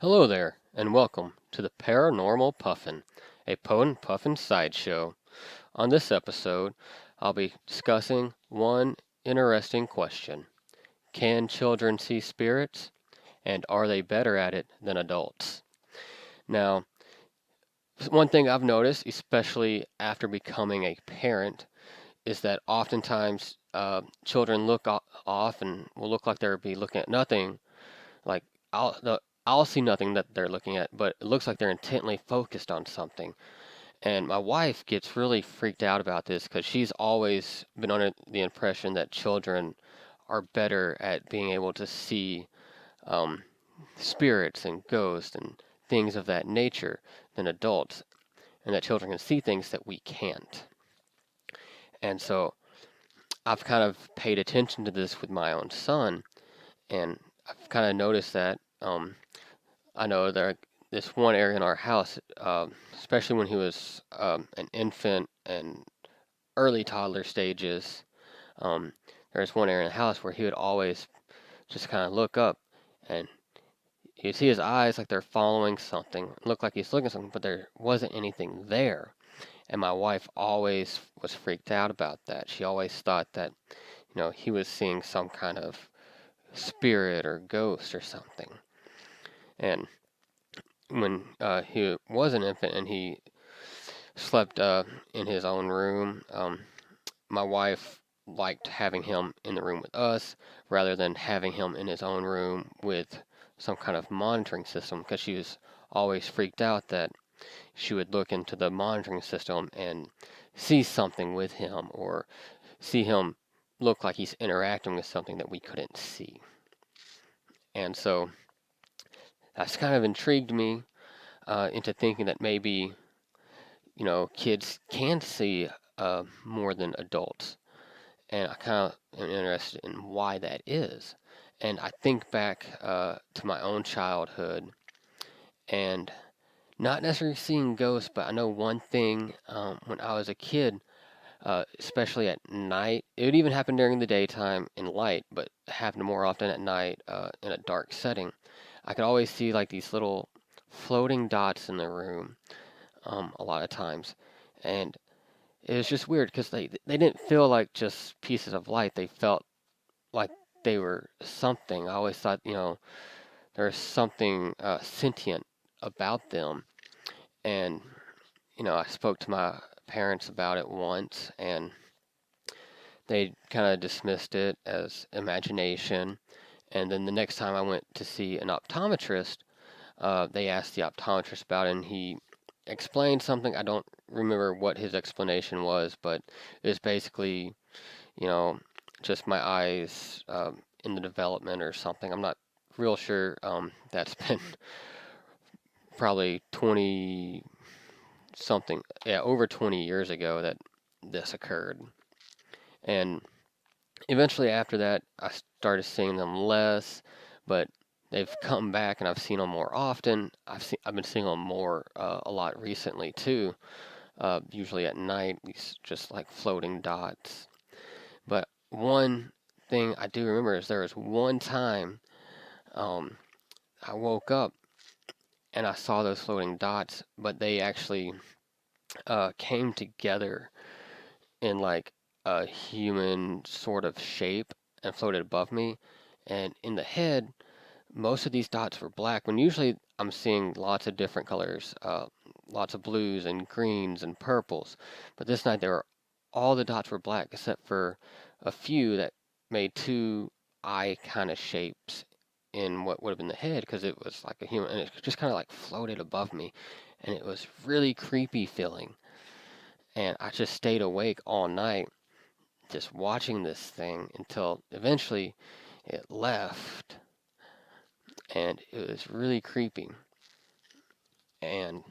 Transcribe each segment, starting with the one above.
Hello there, and welcome to the Paranormal Puffin, a Poe Puffin sideshow. On this episode, I'll be discussing one interesting question. Can children see spirits, and are they better at it than adults? Now, one thing I've noticed, especially after becoming a parent, is that oftentimes children look off and will look like they'll be looking at nothing. Like I'll see nothing that they're looking at, but it looks like they're intently focused on something. And my wife gets really freaked out about this because she's always been under the impression that children are better at being able to see um, spirits and ghosts and things of that nature than adults, and that children can see things that we can't. And so I've kind of paid attention to this with my own son, and I've kind of noticed that I know there this one area in our house, especially when he was an infant and early toddler stages. Um, there's one area in the house where he would always just kind of look up, and you'd see his eyes like they're following something. It looked like he's looking at something, but there wasn't anything there. And my wife always was freaked out about that. She always thought that, he was seeing some kind of spirit or ghost or something. And when he was an infant and he slept in his own room, my wife liked having him in the room with us rather than having him in his own room with some kind of monitoring system because she was always freaked out that she would look into the monitoring system and see something with him or see him look like he's interacting with something that we couldn't see. And so that's kind of intrigued me into thinking that maybe, kids can see more than adults. And I kind of am interested in why that is. And I think back to my own childhood and not necessarily seeing ghosts, but I know one thing when I was a kid, especially at night, it would even happen during the daytime in light, but happened more often at night in a dark setting. I could always see like these little floating dots in the room a lot of times. And it was just weird because they didn't feel like just pieces of light. They felt like they were something. I always thought, there was something sentient about them. And, I spoke to my parents about it once, and they kind of dismissed it as imagination. And then the next time I went to see an optometrist, they asked the optometrist about it, and he explained something. I don't remember what his explanation was, but it was basically, you know, just my eyes in the development or something. I'm not real sure. That's been probably 20 something, yeah, over 20 years ago that this occurred. And eventually after that, I started seeing them less, but they've come back and I've seen them more often. I've been seeing them more a lot recently too. Usually at night, these just like floating dots. But one thing I do remember is there was one time um, I woke up and I saw those floating dots, but they actually came together in like a human sort of shape and floated above me. And in the head, most of these dots were black. When usually I'm seeing lots of different colors, lots of blues and greens and purples. But this night, all the dots were black except for a few that made two eye kind of shapes in what would have been the head because it was like a human, and it just kind of like floated above me, and it was really creepy feeling. And I just stayed awake all night just watching this thing until eventually it left, and it was really creepy. And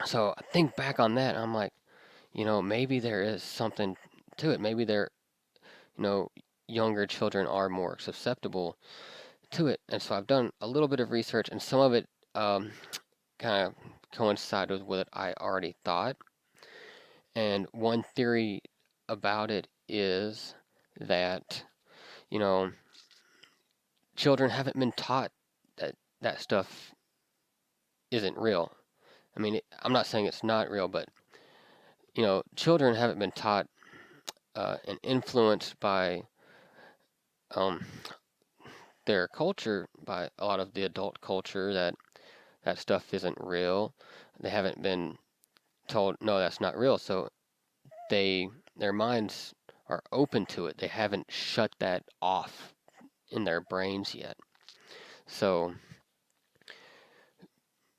so I think back on that, and I'm like, maybe there is something to it. Maybe you know, younger children are more susceptible to it. And so I've done a little bit of research, and some of it kind of coincided with what I already thought. And one theory about it is that, you know, children haven't been taught that stuff isn't real. I mean, I'm not saying it's not real, but children haven't been taught and influenced by um, their culture, by a lot of the adult culture, that stuff isn't real. They haven't been told, no, that's not real. So their minds are open to it. They haven't shut that off in their brains yet. So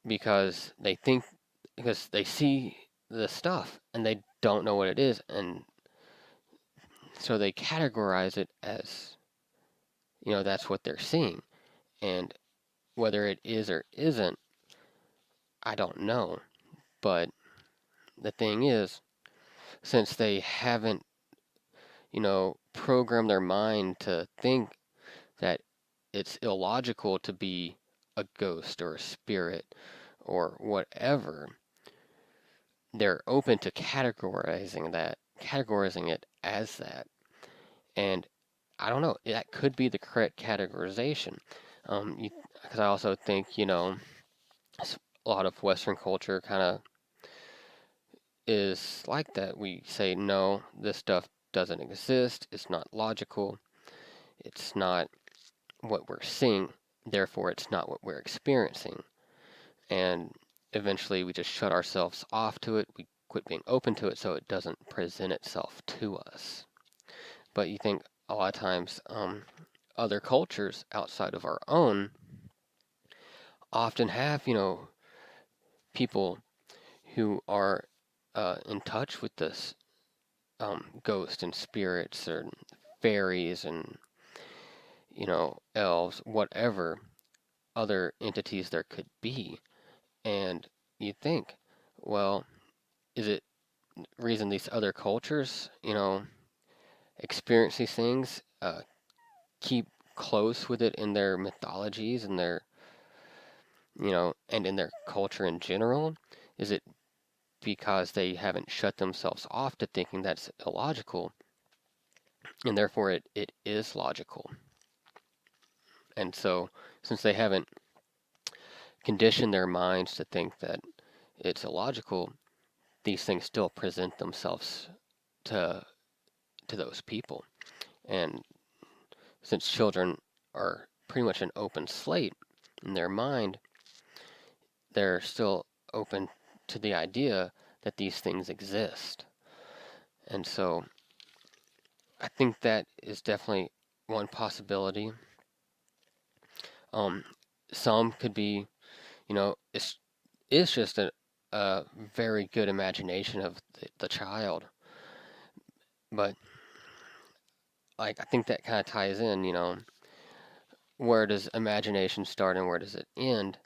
because they see the stuff and they don't know what it is, and so they categorize it as, that's what they're seeing. And whether it is or isn't, I don't know. But the thing is, since they haven't, programmed their mind to think that it's illogical to be a ghost or a spirit or whatever, they're open to categorizing it as that. And I don't know, that could be the correct categorization. Because I also think, a lot of Western culture kind of is like that. We say, no, this stuff doesn't exist. It's not logical. It's not what we're seeing. Therefore, it's not what we're experiencing. And eventually, we just shut ourselves off to it. We quit being open to it so it doesn't present itself to us. But you think a lot of times, other cultures outside of our own often have, people who are in touch with this ghosts and spirits or fairies and elves, whatever other entities there could be. And you think, well, is it reason these other cultures, experience these things, keep close with it in their mythologies and their, and in their culture in general? Is it because they haven't shut themselves off to thinking that's illogical, and therefore it is logical? And so, since they haven't conditioned their minds to think that it's illogical, these things still present themselves to those people. And since children are pretty much an open slate in their mind, they're still open to the idea that these things exist. And so I think that is definitely one possibility. Some could be, it's just a very good imagination of the child. But like, I think that kind of ties in, where does imagination start and where does it end?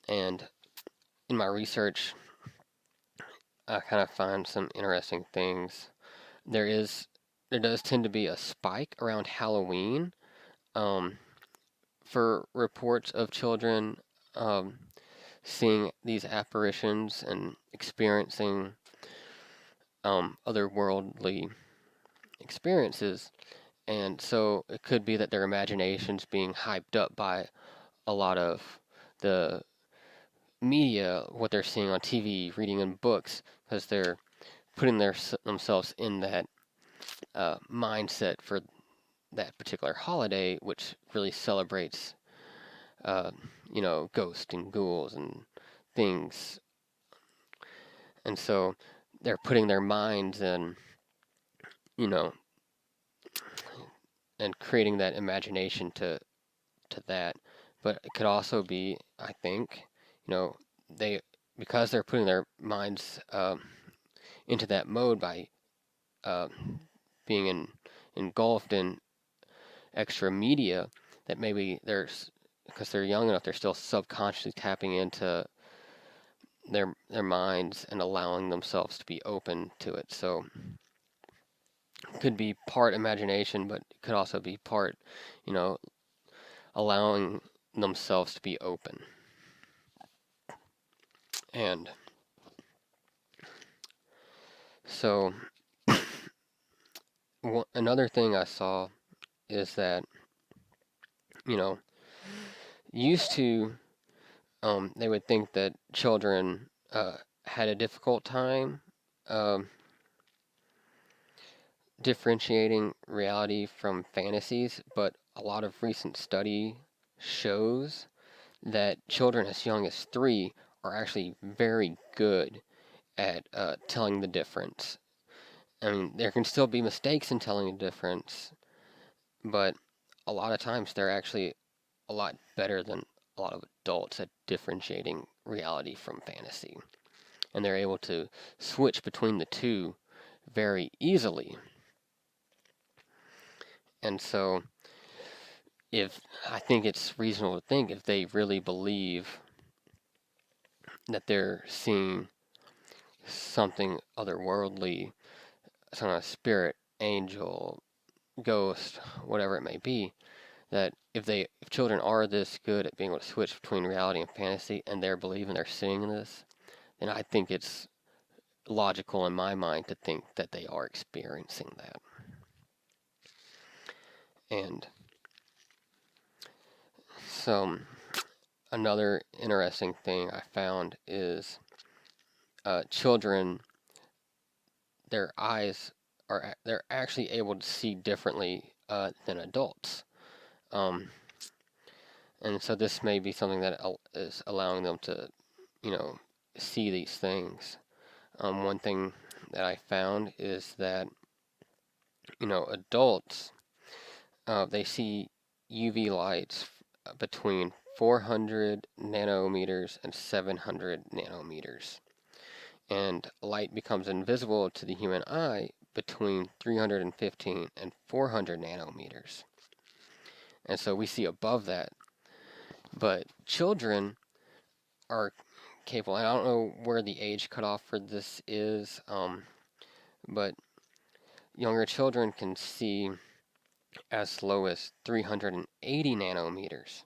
And in my research, I kind of find some interesting things. There does tend to be a spike around Halloween, for reports of children seeing these apparitions and experiencing otherworldly experiences. And so it could be that their imagination's being hyped up by a lot of the media, what they're seeing on TV, reading in books, because they're putting themselves in that mindset for that particular holiday, which really celebrates, ghosts and ghouls and things. And so they're putting their minds in, you know, and creating that imagination to that. But it could also be, I think, they because they're putting their minds into that mode by uh, being engulfed in extra media, that maybe because they're young enough, they're still subconsciously tapping into their minds and allowing themselves to be open to it. So it could be part imagination, but it could also be part, allowing themselves to be open. And so another thing I saw is that, used to they would think that children had a difficult time um, differentiating reality from fantasies, but a lot of recent study shows that children as young as 3 are actually very good at telling the difference. I mean, there can still be mistakes in telling the difference, but a lot of times they're actually a lot better than a lot of adults at differentiating reality from fantasy. And they're able to switch between the two very easily. And so, if I think it's reasonable to think if they really believe that they're seeing something otherworldly, some kind of spirit, angel, ghost, whatever it may be, that if children are this good at being able to switch between reality and fantasy and they're believing they're seeing this, then I think it's logical in my mind to think that they are experiencing that. And so another interesting thing I found is children, their eyes they're actually able to see differently than adults. Um, and so this may be something that is allowing them to, you know, see these things. One thing that I found is that, adults, they see UV lights between 400 nanometers and 700 nanometers. And light becomes invisible to the human eye between 315 and 400 nanometers. And so we see above that. But children are capable, and I don't know where the age cutoff for this is, but younger children can see as low as 380 nanometers.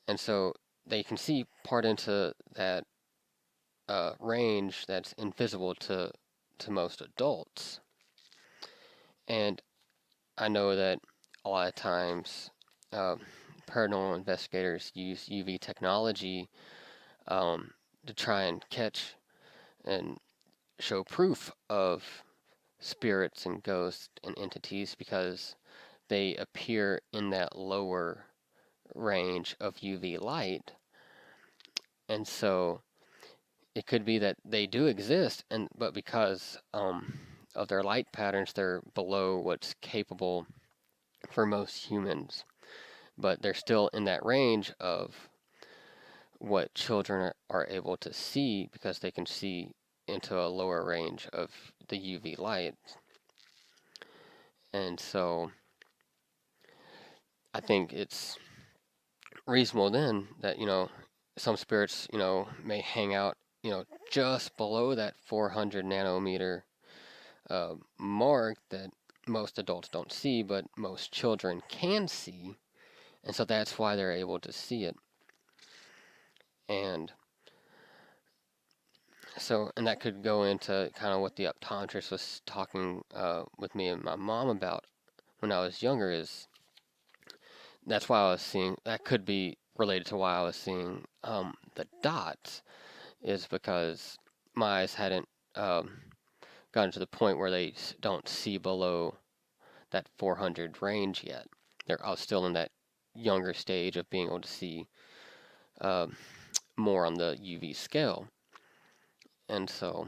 And so they can see part into that range that's invisible to most adults. And I know that a lot of times paranormal investigators use UV technology to try and catch and show proof of spirits and ghosts and entities because they appear in that lower range of UV light. And so it could be that they do exist, but because of their light patterns, they're below what's capable for most humans. But they're still in that range of what children are able to see because they can see into a lower range of the UV light. And so I think it's reasonable then that, some spirits, may hang out, just below that 400 nanometer mark that most adults don't see, but most children can see. And so that's why they're able to see it. And so, and that could go into kind of what the optometrist was talking with me and my mom about when I was younger, is that's why I was seeing, that could be related to why I was seeing the dots, is because my eyes hadn't gotten to the point where they don't see below that 400 range yet. I was still in that younger stage of being able to see more on the UV scale. And so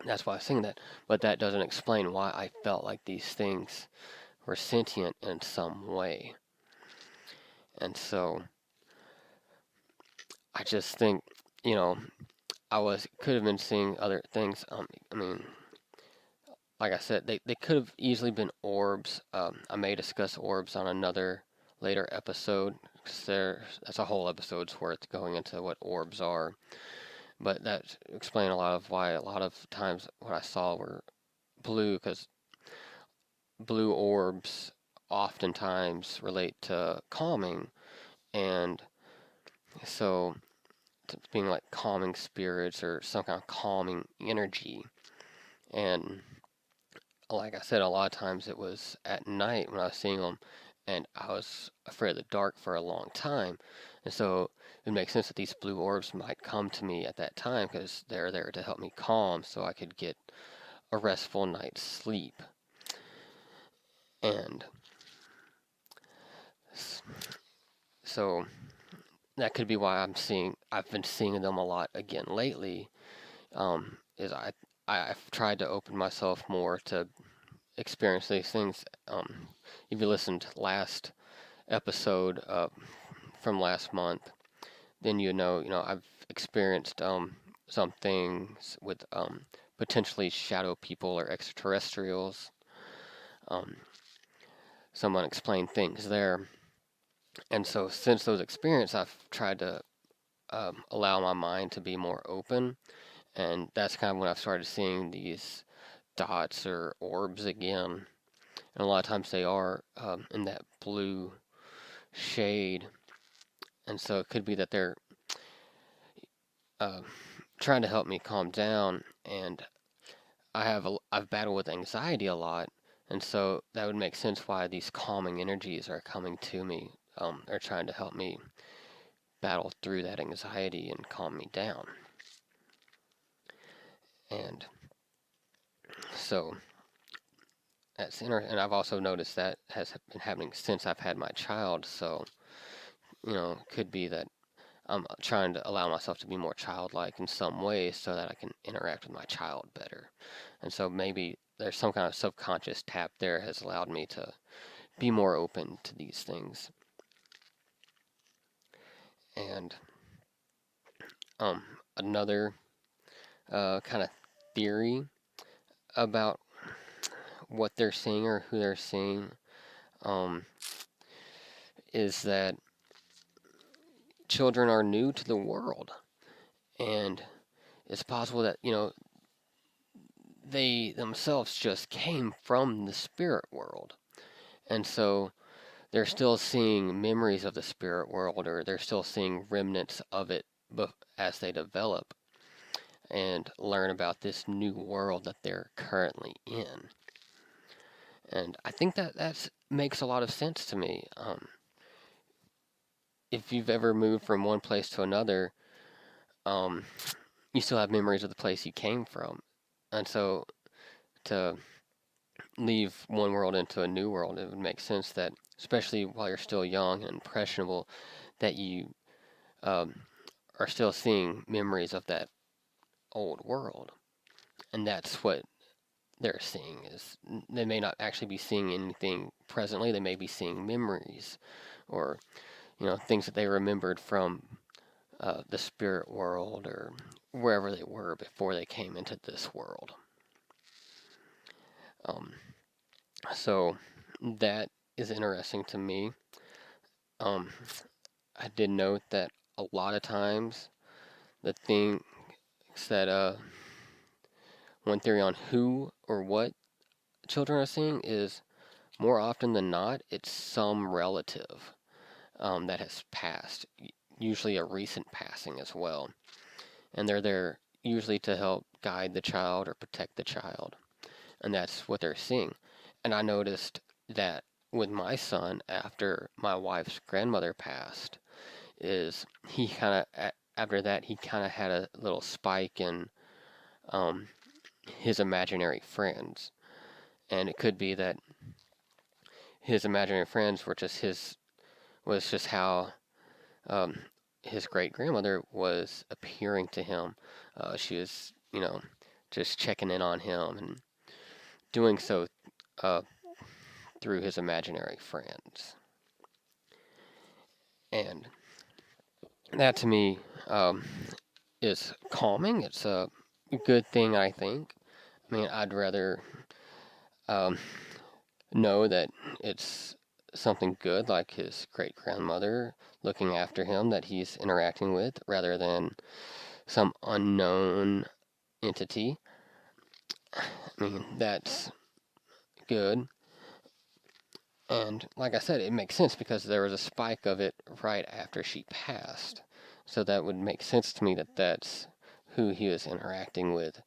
that's why I was saying that. But that doesn't explain why I felt like these things were sentient in some way. And so I just think, could have been seeing other things. I mean, like I said, they could have easily been orbs. I may discuss orbs on another later episode, because that's a whole episode's worth going into what orbs are. But that explains a lot of why a lot of times what I saw were blue, because blue orbs oftentimes relate to calming, and so being like calming spirits or some kind of calming energy. And like I said, a lot of times it was at night when I was seeing them, and I was afraid of the dark for a long time. And so it makes sense that these blue orbs might come to me at that time because they're there to help me calm so I could get a restful night's sleep. And so that could be why I've been seeing them a lot again lately. Is I've tried to open myself more to experience these things. If you listened to last episode from last month, then I've experienced some things with potentially shadow people or extraterrestrials, um, some unexplained things there. And so since those experiences, I've tried to allow my mind to be more open, and that's kind of when I've started seeing these dots or orbs again. And a lot of times they are in that blue shade, and so it could be that they're uh, trying to help me calm down. And I've battled with anxiety a lot, and so that would make sense why these calming energies are coming to me. Are trying to help me battle through that anxiety and calm me down. And so that's interesting. And I've also noticed that has been happening since I've had my child. So could be that I'm trying to allow myself to be more childlike in some ways so that I can interact with my child better. And so maybe there's some kind of subconscious tap there has allowed me to be more open to these things. And another kind of theory about what they're seeing or who they're seeing is that children are new to the world, and it's possible that they themselves just came from the spirit world, and so they're still seeing memories of the spirit world, or they're still seeing remnants of it as they develop and learn about this new world that they're currently in. And I think that makes a lot of sense to me. If you've ever moved from one place to another, um, you still have memories of the place you came from. And so to leave one world into a new world, it would make sense that, especially while you're still young and impressionable, that you um, are still seeing memories of that old world. And that's what they're seeing is they may not actually be seeing anything presently. They may be seeing memories or, things that they remembered from the spirit world or wherever they were before they came into this world. So that is interesting to me. I did note that a lot of times the things that one theory on who or what children are seeing is more often than not it's some relative that has passed, usually a recent passing as well, and they're there usually to help guide the child or protect the child, and that's what they're seeing. And I noticed that with my son after my wife's grandmother passed, is he kind of after that he kind of had a little spike in um, his imaginary friends, and it could be that his imaginary friends were just how um, his great grandmother was appearing to him. She was just checking in on him and doing so uh, through his imaginary friends. And that to me is calming. It's a good thing, I think. I mean, I'd rather um, know that it's something good, like his great grandmother looking after him that he's interacting with, rather than some unknown entity. I mean, that's good. And like I said, it makes sense because there was a spike of it right after she passed. So that would make sense to me that that's who he was interacting with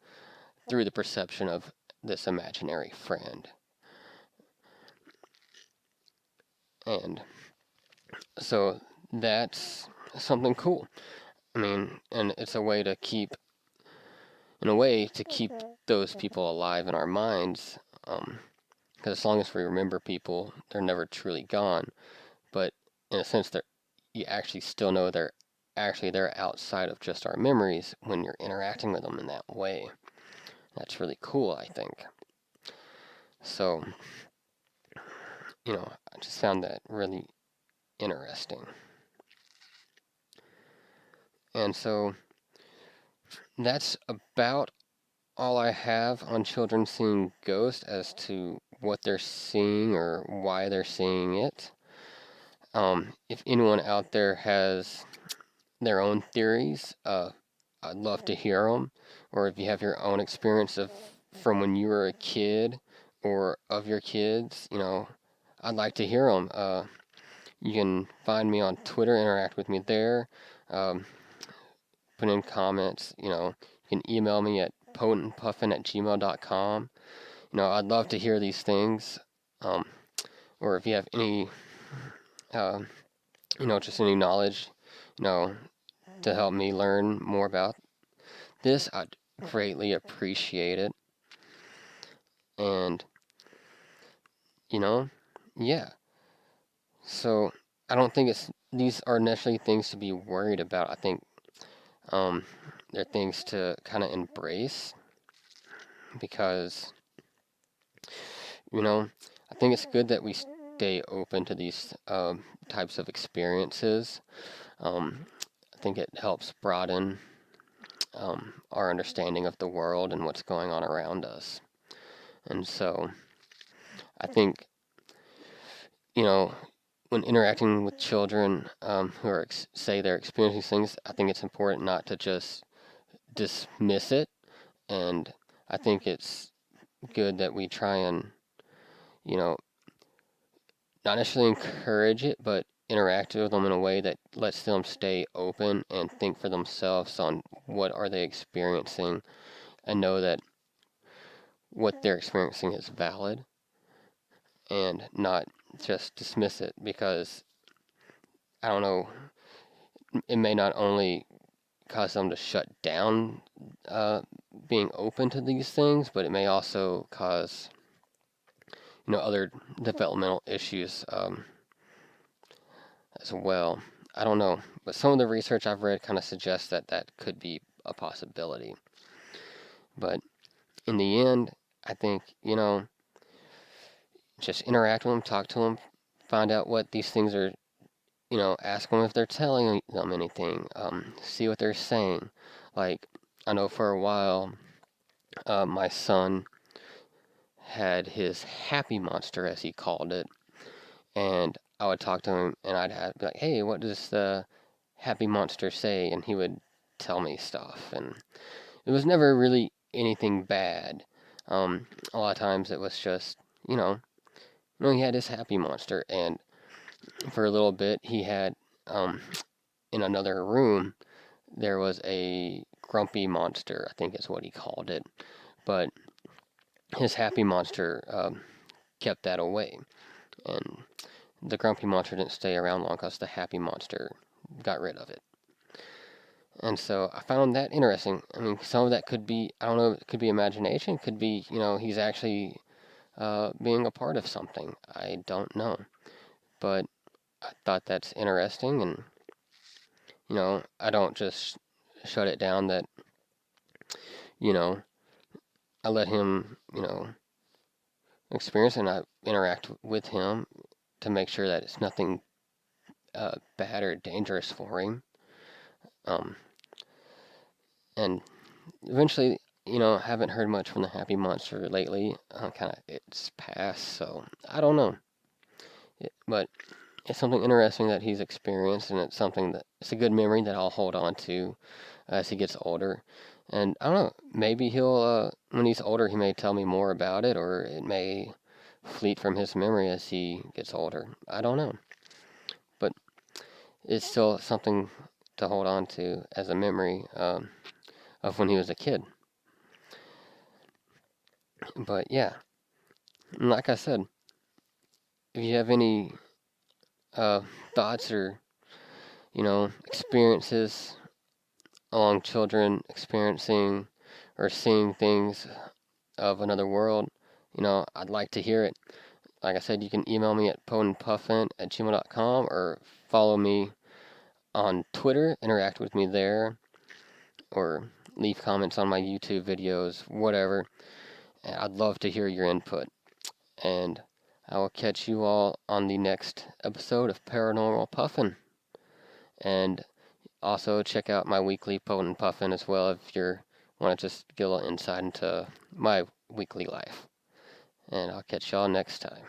through the perception of this imaginary friend. And so that's something cool. I mean, and it's a way to keep, in a way, to keep those people alive in our minds. Because as long as we remember people, they're never truly gone. But in a sense, you actually still know they're outside of just our memories when you're interacting with them in that way. That's really cool, I think. So, I just found that really interesting. And so that's about all I have on children seeing ghosts as to what they're seeing or why they're seeing it. If anyone out there has their own theories, I'd love to hear them. Or if you have your own experience from when you were a kid or of your kids, I'd like to hear them. You can find me on Twitter, interact with me there. Um, Put in comments. You can email me at potentpuffin@gmail.com. I'd love to hear these things. Um, or if you have any, uh, just any knowledge, to help me learn more about this, I'd greatly appreciate it. And, yeah. So I don't think these are necessarily things to be worried about. I think they're things to kind of embrace because, I think it's good that we stay open to these types of experiences. I think it helps broaden our understanding of the world and what's going on around us. And so I think, when interacting with children who are, say, they're experiencing things, I think it's important not to just dismiss it. And I think it's good that we try and, not necessarily encourage it, but interact with them in a way that lets them stay open and think for themselves on what are they experiencing and know that what they're experiencing is valid and not just dismiss it because, I don't know, it may not only cause them to shut down being open to these things, but it may also cause, other developmental issues as well. I don't know, but some of the research I've read kind of suggests that that could be a possibility. But in the end, I think, just interact with them, talk to them, find out what these things are, ask them if they're telling them anything, see what they're saying. Like, I know for a while, my son had his happy monster, as he called it, and I would talk to him, and be like, "Hey, what does the happy monster say?" And he would tell me stuff, and it was never really anything bad. A lot of times it was just, he had his happy monster, and for a little bit he had, in another room, there was a grumpy monster, I think is what he called it, but his happy monster kept that away, and the grumpy monster didn't stay around long because the happy monster got rid of it. And so I found that interesting. I mean, some of that could be, I don't know, it could be imagination, could be, he's actually being a part of something. I don't know. But I thought that's interesting, and, I don't just shut it down that, you know, I let him, experience and I interact with him to make sure that it's nothing bad or dangerous for him. And eventually, haven't heard much from the Happy Monster lately. Kind of, it's passed, so I don't know. But it's something interesting that he's experienced, and it's a good memory that I'll hold on to as he gets older. And I don't know, maybe when he's older, he may tell me more about it, or it may fleet from his memory as he gets older. I don't know. But it's still something to hold on to as a memory of when he was a kid. But yeah, like I said, if you have any thoughts or, experiences along children experiencing or seeing things of another world, I'd like to hear it. Like I said, you can email me at poeandpuffin@gmail.com or follow me on Twitter, interact with me there, or leave comments on my YouTube videos, whatever. I'd love to hear your input. And I will catch you all on the next episode of Paranormal Puffin. And also check out my weekly Poet and Puffin as well if you want to just get a little insight into my weekly life. And I'll catch y'all next time.